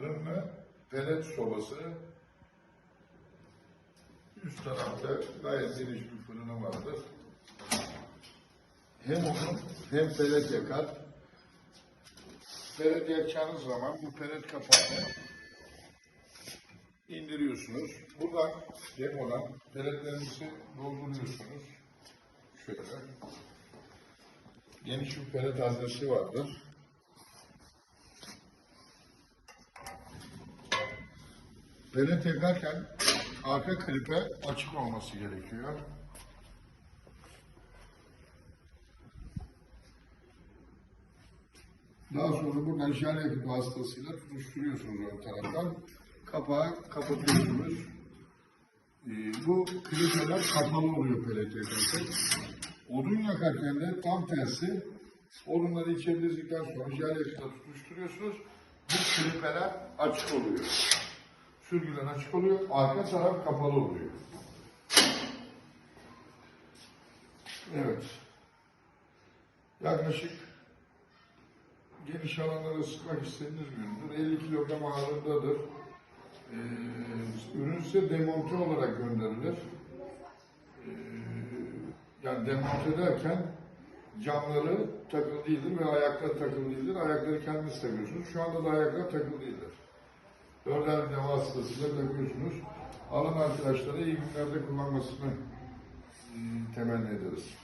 Fırınlı pelet sobası. Üst tarafta gayet geniş bir fırını vardır. Hem onu hem pelet yakar. Pelet yakacağınız zaman bu pelet kapağını indiriyorsunuz. Buradan depodan peletlerinizi dolduruyorsunuz. Şöyle. Geniş bir pelet haznesi vardır. Pelet yakarken arka klipe açık olması gerekiyor. Daha sonra buradan jel yakıtı vasıtasıyla tutuşturuyorsunuz ön taraftan. Kapağı kapatıyorsunuz. Bu klipeler kapalı oluyor pelet yakarken. Odun yakarken de tam tersi. Odunları içeri dizdikten sonra jel yakıtla tutuşturuyorsunuz. Bu klipeler açık oluyor. Sürgüler açık oluyor. Arka taraf kapalı oluyor. Evet. Yaklaşık geniş alanlara ısıtmak istediğiniz bir üründür. 50 kilogram ağırlığındadır. Ürün size demonte olarak gönderilir. Yani demonte derken camları takılı değildir ve ayakları takılı değildir. Ayakları kendiniz takıyorsunuz. Şu anda da ayaklar takılı değildir. Dörder vida vasıtasıyla takıyorsunuz. Alan arkadaşlara iyi günlerde kullanmasını temenni ederiz.